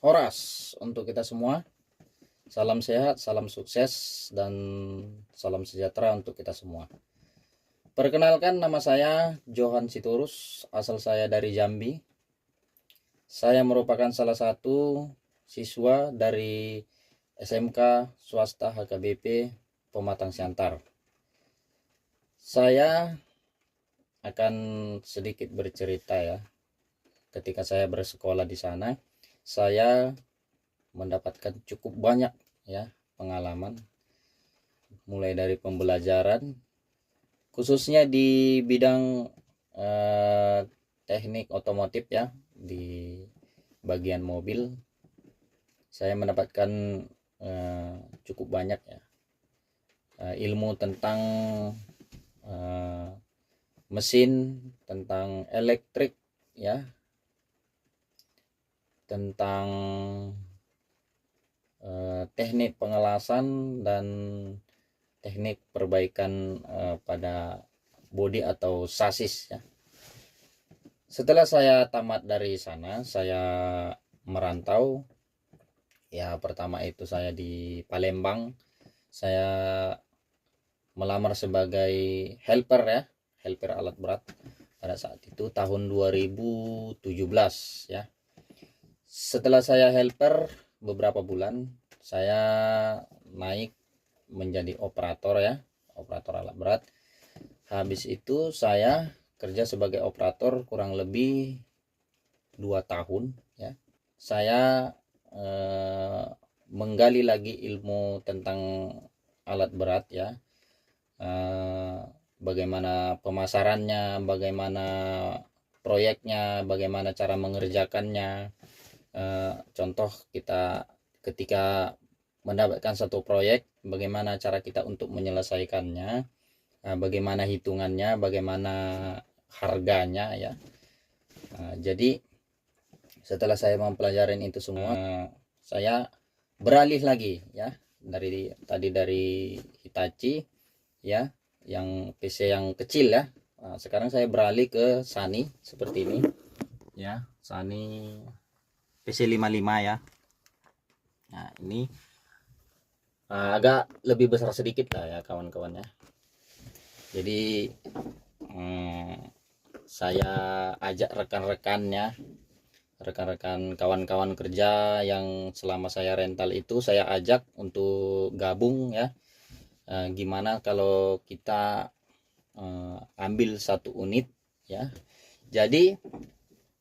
Horas untuk kita semua. Salam sehat, salam sukses, dan salam sejahtera untuk kita semua. Perkenalkan, nama saya Johan Sitorus, asal saya dari Jambi. Saya merupakan salah satu siswa dari SMK Swasta HKBP Pematang Siantar. Saya akan sedikit bercerita ya. Ketika saya bersekolah di sana, saya mendapatkan cukup banyak ya pengalaman, mulai dari pembelajaran khususnya di bidang teknik otomotif ya, di bagian mobil. Saya mendapatkan cukup banyak ya ilmu tentang mesin, tentang elektrik ya, tentang teknik pengelasan dan teknik perbaikan pada bodi atau sasis ya. Setelah saya tamat dari sana, saya merantau ya. Pertama itu saya di Palembang, saya melamar sebagai helper ya, helper alat berat pada saat itu tahun 2017 ya. Setelah saya helper beberapa bulan, saya naik menjadi operator ya, operator alat berat. Habis itu saya kerja sebagai operator kurang lebih 2 tahun ya. Saya menggali lagi ilmu tentang alat berat ya, bagaimana pemasarannya, bagaimana proyeknya, bagaimana cara mengerjakannya. Contoh, kita ketika mendapatkan satu proyek, bagaimana cara kita untuk menyelesaikannya, bagaimana hitungannya, bagaimana harganya ya. Jadi setelah saya mempelajari itu semua, saya beralih lagi ya, dari Hitachi ya, yang PC yang kecil ya. Sekarang saya beralih ke Sany seperti ini ya, Sany PC 55 ya. Nah, ini agak lebih besar sedikit lah ya kawan-kawannya. Jadi saya ajak rekan-rekannya, rekan-rekan kawan-kawan kerja yang selama saya rental itu, saya ajak untuk gabung ya. Gimana kalau kita ambil satu unit ya. Jadi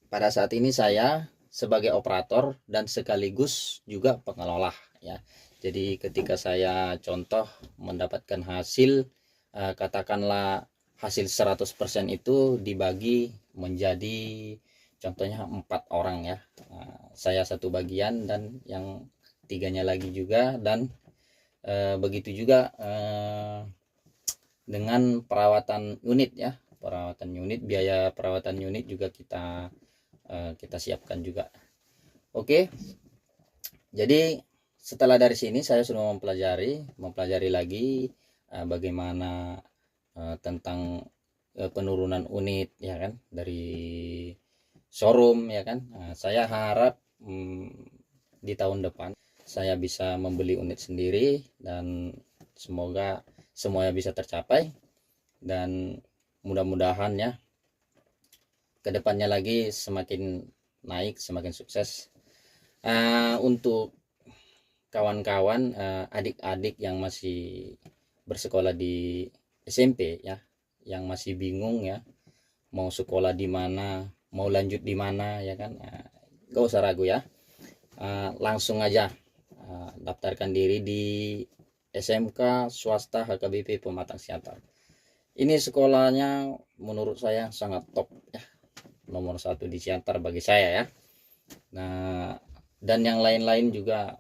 pada saat ini saya sebagai operator dan sekaligus juga pengelola ya. Jadi ketika saya contoh mendapatkan hasil, katakanlah hasil 100% itu dibagi menjadi contohnya 4 orang ya. Saya satu bagian dan yang 3-nya lagi juga, dan begitu juga dengan perawatan unit ya. Perawatan unit, biaya perawatan unit juga kita siapkan juga. Oke. Jadi setelah dari sini saya sudah mempelajari lagi bagaimana tentang penurunan unit ya kan, dari showroom ya kan. Saya harap di tahun depan saya bisa membeli unit sendiri, dan semoga semuanya bisa tercapai, dan mudah-mudahan ya kedepannya lagi semakin naik, semakin sukses. Untuk kawan-kawan adik-adik yang masih bersekolah di SMP ya, yang masih bingung ya mau sekolah di mana, mau lanjut di mana ya kan, gak usah ragu ya. Langsung aja daftarkan diri di SMK Swasta HKBP Pematang Siantar. Ini sekolahnya menurut saya sangat top ya, nomor 1 di Siantar bagi saya ya. Nah, dan yang lain-lain juga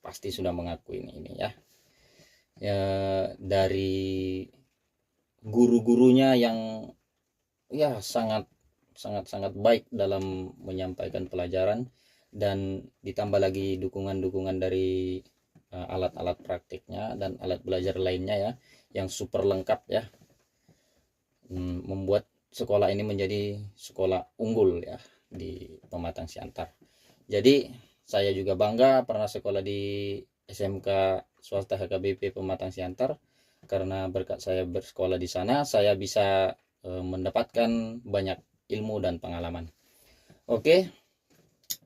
pasti sudah mengakui ini ya. Dari guru-gurunya yang ya sangat baik dalam menyampaikan pelajaran, dan ditambah lagi dukungan dari alat-alat praktiknya dan alat belajar lainnya ya, yang super lengkap ya, membuat sekolah ini menjadi sekolah unggul ya di Pematang Siantar. Jadi Saya juga bangga pernah sekolah di SMK swasta HKBP Pematang Siantar, karena berkat saya bersekolah di sana saya bisa mendapatkan banyak ilmu dan pengalaman. Oke,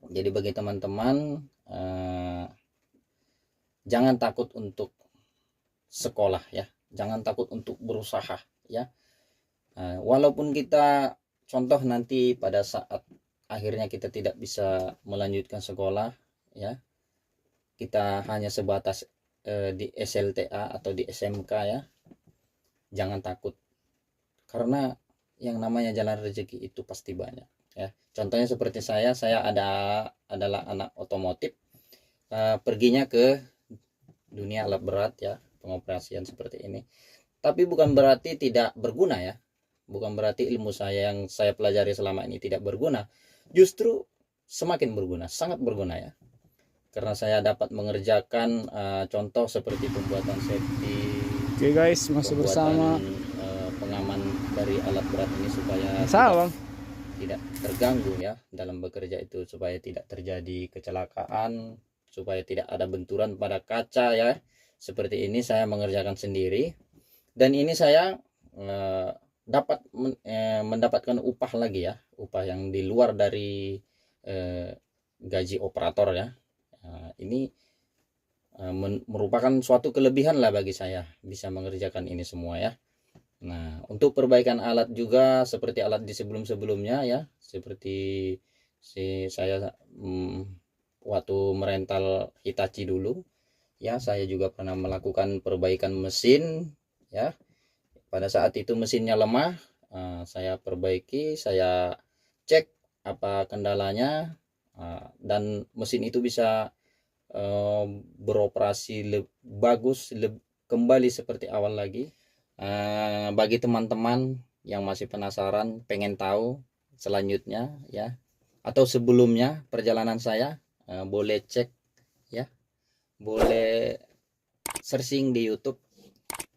jadi bagi teman-teman, jangan takut untuk sekolah ya, jangan takut untuk berusaha ya. Walaupun kita contoh nanti pada saat akhirnya kita tidak bisa melanjutkan sekolah ya, kita hanya sebatas di SLTA atau di SMK ya, jangan takut, karena yang namanya jalan rezeki itu pasti banyak ya. Contohnya seperti saya adalah anak otomotif, perginya ke dunia alat berat ya, pengoperasian seperti ini. Tapi bukan berarti tidak berguna ya, bukan berarti ilmu saya yang saya pelajari selama ini tidak berguna, justru semakin berguna, sangat berguna ya, karena saya dapat mengerjakan contoh seperti pembuatan safety. Oke guys, masih bersama Pengaman dari alat berat ini supaya tidak terganggu ya dalam bekerja itu, supaya tidak terjadi kecelakaan, supaya tidak ada benturan pada kaca ya. Seperti ini saya mengerjakan sendiri, dan ini saya dapat mendapatkan upah lagi ya, upah yang di luar dari gaji operator ya. Ini merupakan suatu kelebihan lah bagi saya bisa mengerjakan ini semua ya. Nah, untuk perbaikan alat juga seperti alat di sebelum-sebelumnya ya, seperti saya waktu merental Hitachi dulu ya, saya juga pernah melakukan perbaikan mesin ya. Pada saat itu mesinnya lemah, saya perbaiki, saya cek apa kendalanya, dan mesin itu bisa beroperasi bagus, kembali seperti awal lagi. Bagi teman-teman yang masih penasaran, pengen tahu selanjutnya ya, atau sebelumnya perjalanan saya, boleh cek ya, boleh searching di YouTube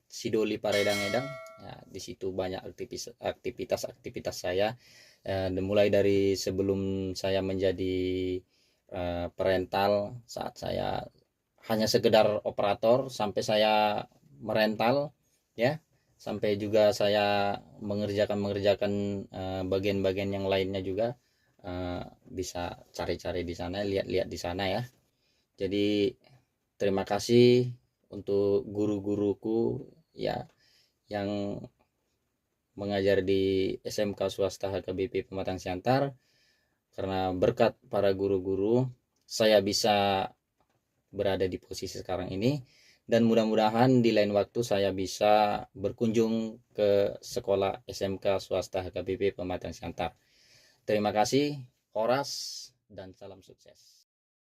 Sidoli Paredang-Edang ya. Di situ banyak aktivitas saya, mulai dari sebelum saya menjadi perental, saat saya hanya sekedar operator, sampai saya merental ya, sampai juga saya mengerjakan bagian-bagian yang lainnya juga. Bisa cari-cari di sana, lihat-lihat di sana ya. Jadi terima kasih untuk guru-guruku ya yang mengajar di SMK swasta HKBP Pematang Siantar. Karena berkat para guru-guru saya bisa berada di posisi sekarang ini, dan mudah-mudahan di lain waktu saya bisa berkunjung ke sekolah SMK swasta HKBP Pematang Siantar. Terima kasih, Horas, dan salam sukses.